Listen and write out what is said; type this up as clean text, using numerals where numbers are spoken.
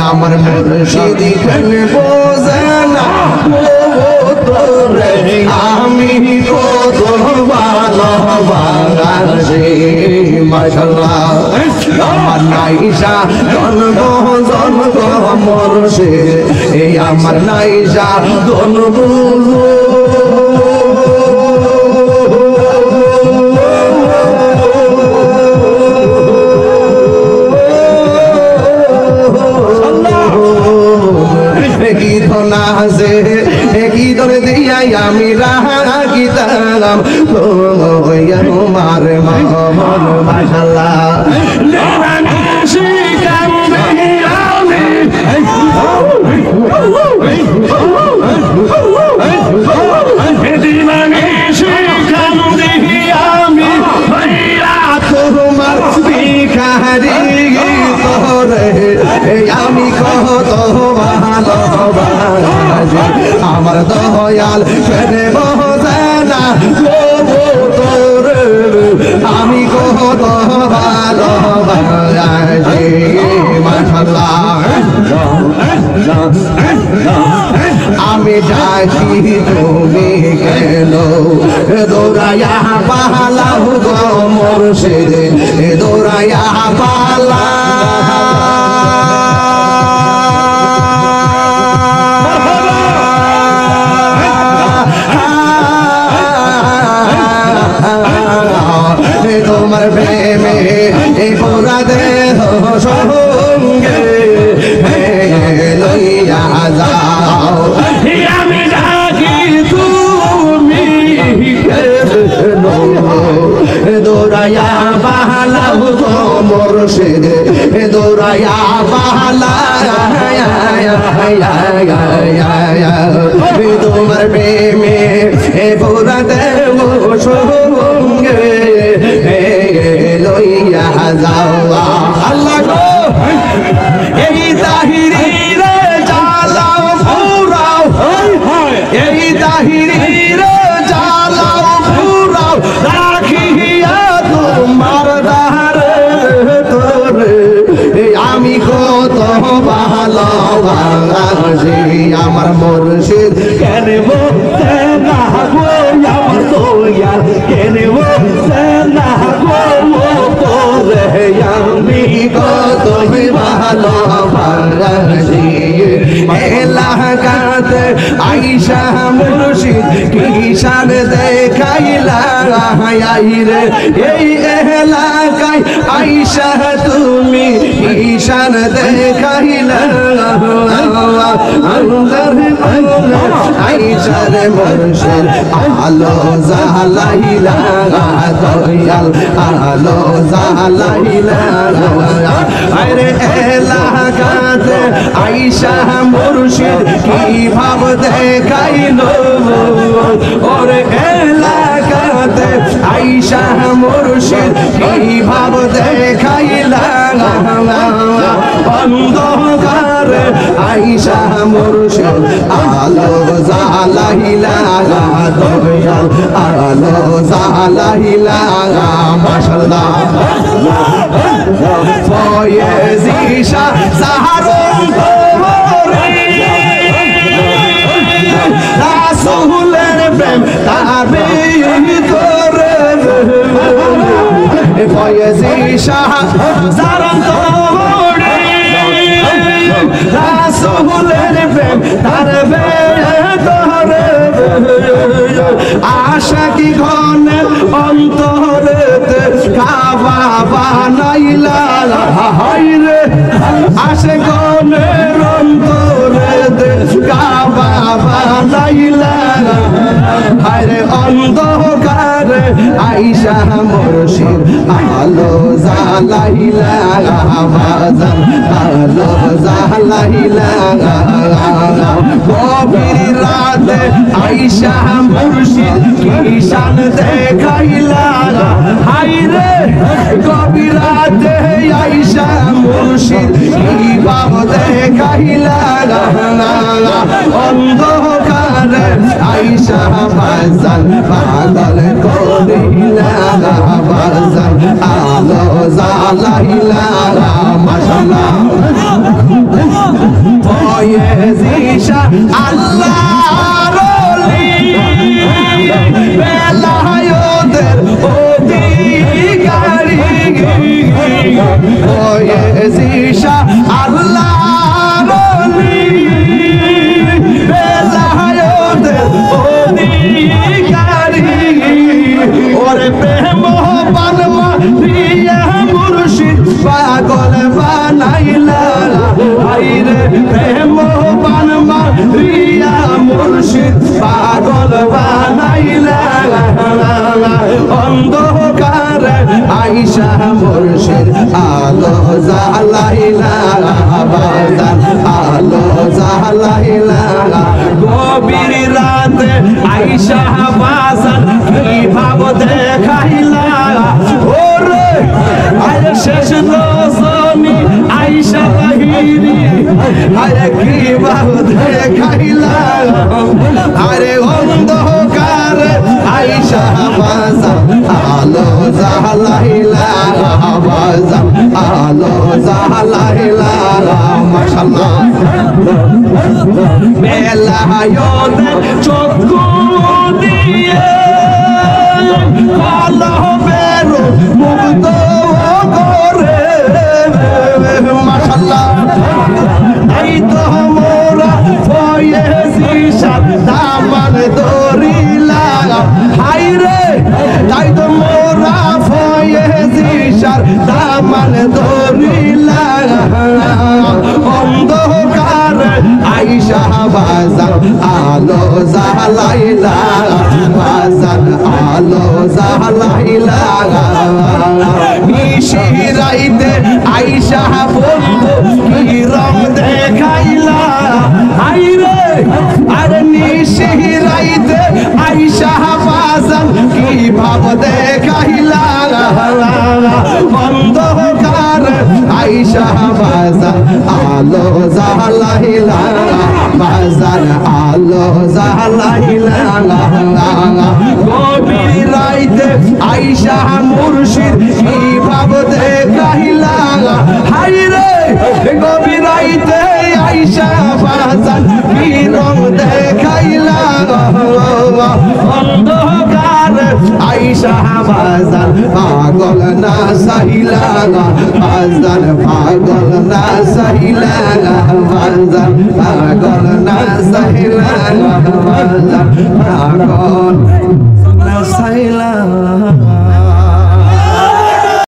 আমার মুর্শিদ কেন বোঝে না তোরে আমি কত ভালোবাসি মাশাআল্লাহ আমার নাইসা জন্ম মুর্শিদ এই আমার নাইসা জন্ম আমি রাখি তালাম মার মন মাশাআল্লাহ তোমার ভিখারি তোরে আমি কত ভালোবাসি আমার দয়াল কেনে বোঝে না তোরে আমি কত ভালোবাসি মাশাআল্লাহ আমি ডাকি তুমি কেন দৌড়াইয়া পালাও গো মুর্শিদ দৌড়াইয়া পালা তোমার প্রেমে পুরা দেহ সঙ্গে লইয়া যাও আমি ডাকি তুমি দৌড়াইয়া বাহালাও গো মুর্শিদ দৌড়াইয়া বাহালা তোমার প্রেমে পুরা দেহ সঙ্গে লইয়া যাও আল্লাহ গো এই তাহিরি রে জ্বালাও ফুরাও এই তাহিরি রে জ্বালাও ফুরাও রাখিয়া তোমার দারে তোরে আমি কত ভালোবাসি আমার মুর্শিদ কেন বোঝে না গো আমার দয়াল কেন বোঝে না গো তোরে আমি কত ভালোবাসি এলাকাতে আইসা মুর্শিদ কিষান দেখাইলা রে এই এলাকায় আইসা তুমি কিষান দেখাইলা আইসা রে মুর্শিদ আলো জালাইলা দয়াল আলো জালাইলা আরে এলাকাতে আইসা মুর্শিদ কি ভাব দেখাইলো ওরে এলাকাতে আইসা মুর্শিদ কি ভাব দেখাইলা অন্ধকারে আইসা মুর্শিদ আলো জালাইলা দয়াল আলো জালাইলা মাশাআল্লাহ ফয়েজিশা সাহারুন রাসূলের প্রেম তাবে করে ফয়েজিশা সাহারুন রাসূলের প্রেম তাবে করে আশাকি ঘনে অন্তরেতে কাবা বানাইলা হায়রে আশে ঘনের অন্তরেতে কাবা বানাইলা হায়রে অন্ধকারে আইসা মুর্শিদ আলো জালাইলা বাজান আলো জালাইলা গভীর রাতে আইসা মুর্শিদ কিষান দেখাইলা হায়রে গভীর রাতে আইসা মুর্শিদ কি ভাব দেখাইলা অন্ধকারে আইসা বাজান পাগল করিলা বাজান আলো জালাইলা মাশাআল্লাহ আইসা আল্লাহর ওলি বেলায়েতের অধিকারী হয়েছি শাহ আল্লাহর ওলি বেলায়েতের অধিকারী ওরে প্রেম বানমা প্রিয়া মুর্শিদ পাগল বানাইলা আইরে প্রেম বানমা প্রিয়া মুর্শিদ পাগল বানাইলা অন্ধকারে আইসা মুর্শিদ আলো জ্বালাইলা বাজান আলো জ্বালাইলা গভীর রাতে আইসা বাজান কি ভাব দেখাইলা ওরে আরে শেষ রজনী আইসা বাহিরি আরে কি ভাব দেখাইলা আরে অন্ধকারে আইসা বাজান আলো জ্বালাইলা বাজান আলো জ্বালাইলা মাশাআল্লাহ বেলায়েতের চক্ষু দিয়ে কালো বেরো মুগ্ধ করে মাশাআল্লাহ এই তো মোরা ফয়েজি শাহ দামান দরিলা হায়রে তাই তো মোরা ফয়েজি শাহ দামান দরিলা অন্ধকার আইসা বাজান আলো জ্বালাইলা বাজান আলো জ্বালাইলা নিশিরাইতে আইসা বন্ধু কি রং দেখাইলা আইরে আরে নিশিরাইতে আইসা বাজান কি ভাব দেখাইলা অন্ধকার আইসা বাজান আলো জ্বালাইলা বাজান আলো জ্বালাইলা গভীর রাইতে আইসা মুর্শিদ কি ভাব দেখাইলা হায়রে গভীর রাইতে আইসা বাজান কি রং দেখাইলা অন্ধকার আইসা বাজান পাগল না সাহিলা বাজান পাগল না সাহিলা বাজান পাগল না সাহিলা বাজান পাগল না সাহিলা